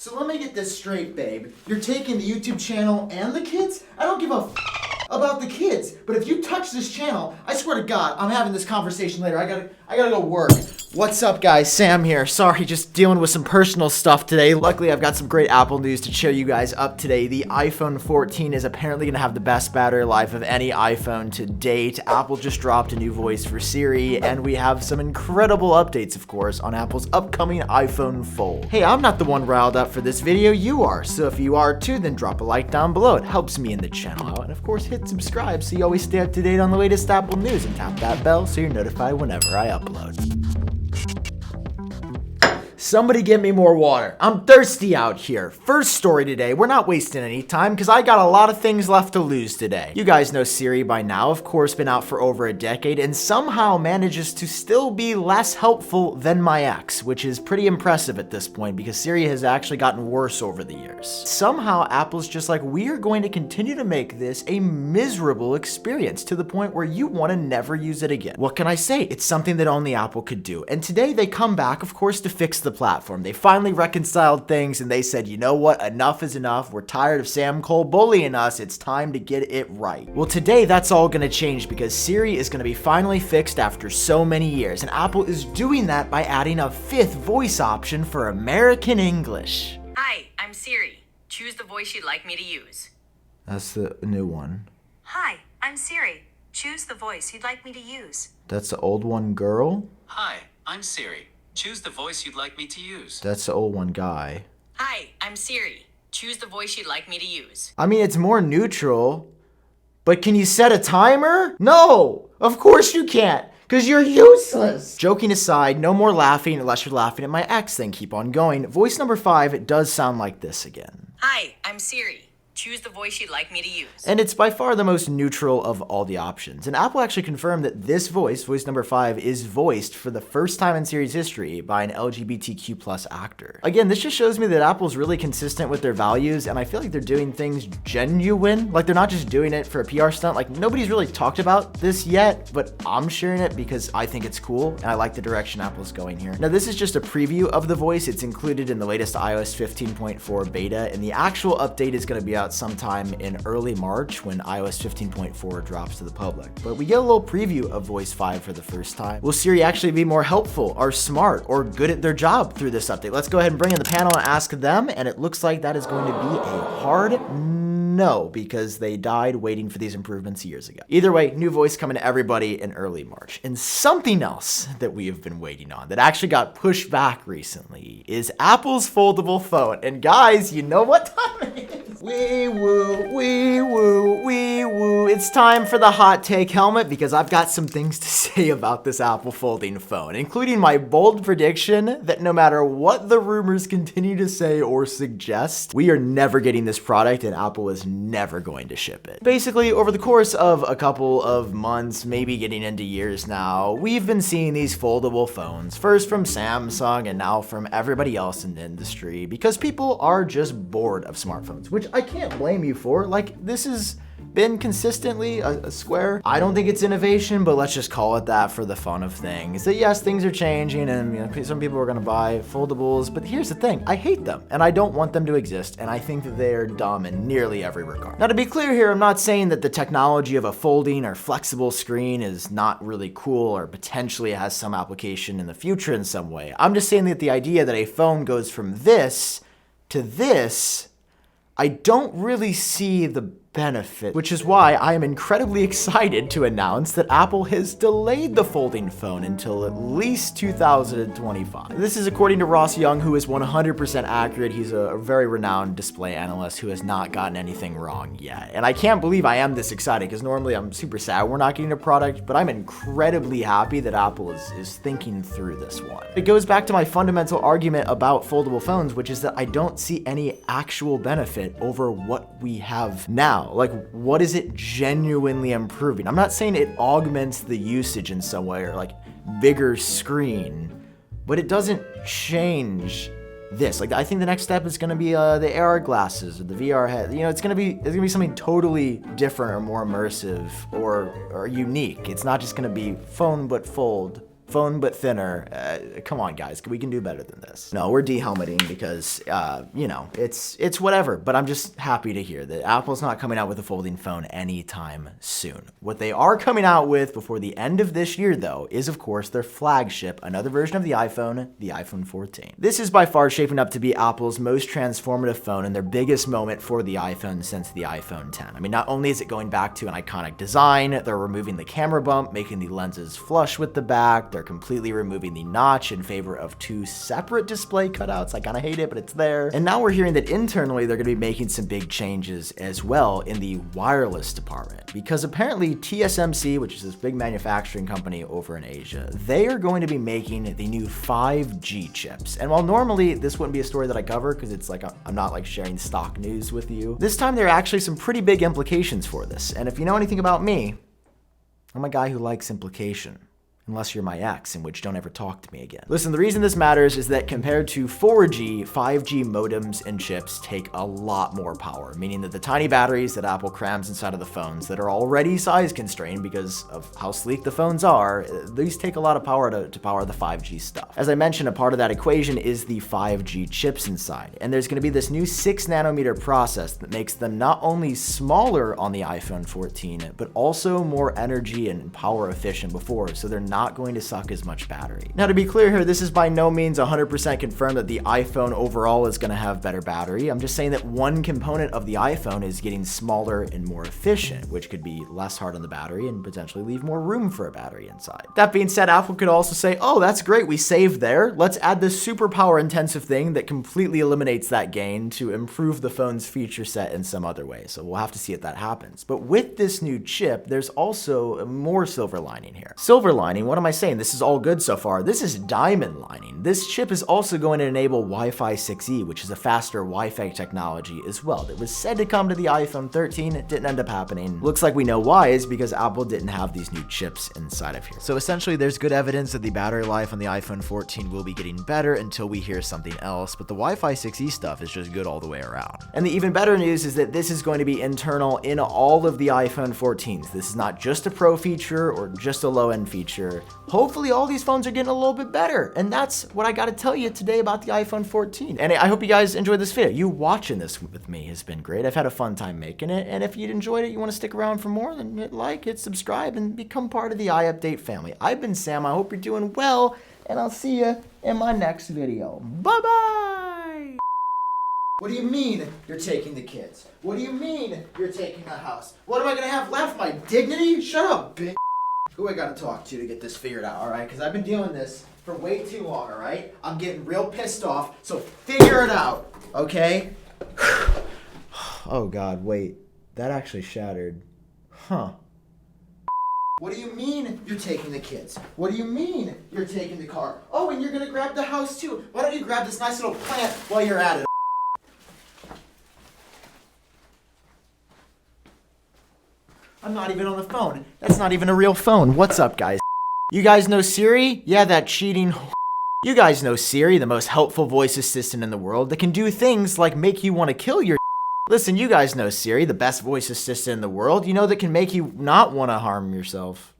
So let me get this straight, babe. You're taking the YouTube channel and the kids? I don't give a about the kids, but if you touch this channel, I swear to God, I'm having this conversation later. I gotta go work. What's up, guys? Sam here. Sorry, just dealing with some personal stuff today. Luckily, I've got some great Apple news to cheer you guys up today. The iPhone 14 is apparently gonna have the best battery life of any iPhone to date. Apple just dropped a new voice for Siri, and we have some incredible updates, of course, on Apple's upcoming iPhone Fold. Hey, I'm not the one riled up for this video, you are. So if you are too, then drop a like down below. It helps me and the channel out. And of course, hit subscribe so you always stay up to date on the latest Apple news, and tap that bell so you're notified whenever I upload. Somebody get me more water. I'm thirsty out here. First story today, we're not wasting any time because I got a lot of things left to lose today. You guys know Siri by now, of course, been out for over a decade and somehow manages to still be less helpful than my ex, which is pretty impressive at this point because Siri has actually gotten worse over the years. Somehow Apple's just like, we are going to continue to make this a miserable experience to the point where you want to never use it again. What can I say? It's something that only Apple could do. And today they come back, of course, to fix the platform. They finally reconciled things and they said, you know what, enough is enough. We're tired of Sam Cole bullying us. It's time to get it right. Well, today that's all going to change because Siri is going to be finally fixed after so many years, and Apple is doing that by adding a 5th voice option for American English. Hi, I'm Siri. Choose the voice you'd like me to use. That's the new one. Hi, I'm Siri. Choose the voice you'd like me to use. That's the old one, girl. Hi, I'm Siri. Choose the voice you'd like me to use. That's the old one, guy. Hi, I'm Siri. Choose the voice you'd like me to use. I mean, it's more neutral, but can you set a timer? No, of course you can't, because you're useless. Joking aside, no more laughing unless you're laughing at my ex, then keep on going. Voice number 5, it does sound like this again. Hi, I'm Siri. Choose the voice you'd like me to use. And it's by far the most neutral of all the options. And Apple actually confirmed that this voice number 5, is voiced for the first time in Siri's history by an LGBTQ+ actor. Again, this just shows me that Apple's really consistent with their values, and I feel like they're doing things genuine. Like, they're not just doing it for a PR stunt. Like, nobody's really talked about this yet, but I'm sharing it because I think it's cool, and I like the direction Apple's going here. Now, this is just a preview of the voice. It's included in the latest iOS 15.4 beta, and the actual update is going to be out sometime in early March when iOS 15.4 drops to the public. But we get a little preview of Voice 5 for the first time. Will Siri actually be more helpful or smart or good at their job through this update? Let's go ahead and bring in the panel and ask them, and it looks like that is going to be a hard no, because they died waiting for these improvements years ago. Either way, new voice coming to everybody in early March. And something else that we have been waiting on that actually got pushed back recently is Apple's foldable phone. And guys, you know what time it is? Wee woo, wee woo, wee woo. It's time for the hot take helmet because I've got some things to say about this Apple folding phone, including my bold prediction that no matter what the rumors continue to say or suggest, we are never getting this product and Apple is never going to ship it. Basically, over the course of a couple of months, maybe getting into years now, we've been seeing these foldable phones, first from Samsung and now from everybody else in the industry, because people are just bored of smartphones, which I can't blame you for. Like, this has been consistently a square. I don't think it's innovation, but let's just call it that for the fun of things. That yes, things are changing and some people are gonna buy foldables, but here's the thing, I hate them and I don't want them to exist, and I think that they're dumb in nearly every regard. Now, to be clear here, I'm not saying that the technology of a folding or flexible screen is not really cool or potentially has some application in the future in some way. I'm just saying that the idea that a phone goes from this to this, I don't really see the benefit, which is why I am incredibly excited to announce that Apple has delayed the folding phone until at least 2025. This is according to Ross Young, who is 100% accurate. He's a very renowned display analyst who has not gotten anything wrong yet. And I can't believe I am this excited because normally I'm super sad we're not getting a product, but I'm incredibly happy that Apple is thinking through this one. It goes back to my fundamental argument about foldable phones, which is that I don't see any actual benefit over what we have now. Like, what is it genuinely improving? I'm not saying it augments the usage in some way or like bigger screen, but it doesn't change this. Like, I think the next step is going to be the AR glasses or the VR head. You know, it's going to be something totally different or more immersive or unique. It's not just going to be phone but fold phone but thinner. Come on, guys, we can do better than this. No, we're de-helmeting because, you know, it's whatever. But I'm just happy to hear that Apple's not coming out with a folding phone anytime soon. What they are coming out with before the end of this year, though, is of course their flagship, another version of the iPhone 14. This is by far shaping up to be Apple's most transformative phone and their biggest moment for the iPhone since the iPhone 10. I mean, not only is it going back to an iconic design, they're removing the camera bump, making the lenses flush with the back. They're completely removing the notch in favor of two separate display cutouts. I kind of hate it, but it's there. And now we're hearing that internally they're going to be making some big changes as well in the wireless department, because apparently TSMC, which is this big manufacturing company over in Asia, they are going to be making the new 5G chips. And while normally this wouldn't be a story that I cover because it's like I'm not like sharing stock news with you, this time there are actually some pretty big implications for this. And if you know anything about me, I'm a guy who likes implication. Unless you're my ex, in which don't ever talk to me again. Listen, the reason this matters is that compared to 4G, 5G modems and chips take a lot more power, meaning that the tiny batteries that Apple crams inside of the phones that are already size constrained because of how sleek the phones are, these take a lot of power to power the 5G stuff. As I mentioned, a part of that equation is the 5G chips inside, and there's gonna be this new 6 nanometer process that makes them not only smaller on the iPhone 14, but also more energy and power efficient before, so they're not going to suck as much battery. Now, to be clear here, this is by no means 100% confirmed that the iPhone overall is going to have better battery. I'm just saying that one component of the iPhone is getting smaller and more efficient, which could be less hard on the battery and potentially leave more room for a battery inside. That being said, Apple could also say, oh, that's great, we saved there. Let's add this super power intensive thing that completely eliminates that gain to improve the phone's feature set in some other way. So we'll have to see if that happens. But with this new chip, there's also more silver lining here. Silver lining, what am I saying? This is all good so far. This is diamond lining. This chip is also going to enable Wi-Fi 6E, which is a faster Wi-Fi technology as well. That was said to come to the iPhone 13. It didn't end up happening. Looks like we know why is because Apple didn't have these new chips inside of here. So essentially, there's good evidence that the battery life on the iPhone 14 will be getting better until we hear something else, but the Wi-Fi 6E stuff is just good all the way around. And the even better news is that this is going to be internal in all of the iPhone 14s. This is not just a pro feature or just a low-end feature. Hopefully all these phones are getting a little bit better. And that's what I gotta tell you today about the iPhone 14. And I hope you guys enjoyed this video. You watching this with me has been great. I've had a fun time making it. And if you enjoyed it, you wanna stick around for more, then hit like, hit subscribe, and become part of the iUpdate family. I've been Sam, I hope you're doing well, and I'll see you in my next video. Bye-bye! What do you mean you're taking the kids? What do you mean you're taking the house? What am I gonna have left? My dignity? Shut up, bitch. Who I gotta talk to get this figured out, alright? Because I've been doing this for way too long, alright? I'm getting real pissed off, so figure it out, okay? Oh god, wait. That actually shattered. Huh. What do you mean you're taking the kids? What do you mean you're taking the car? Oh, and you're gonna grab the house too. Why don't you grab this nice little plant while you're at it? I'm not even on the phone. That's not even a real phone. What's up, guys? You guys know Siri? Yeah, that cheating. You guys know Siri, the most helpful voice assistant in the world that can do things like make you want to kill your. Listen, you guys know Siri, the best voice assistant in the world, you know, that can make you not want to harm yourself.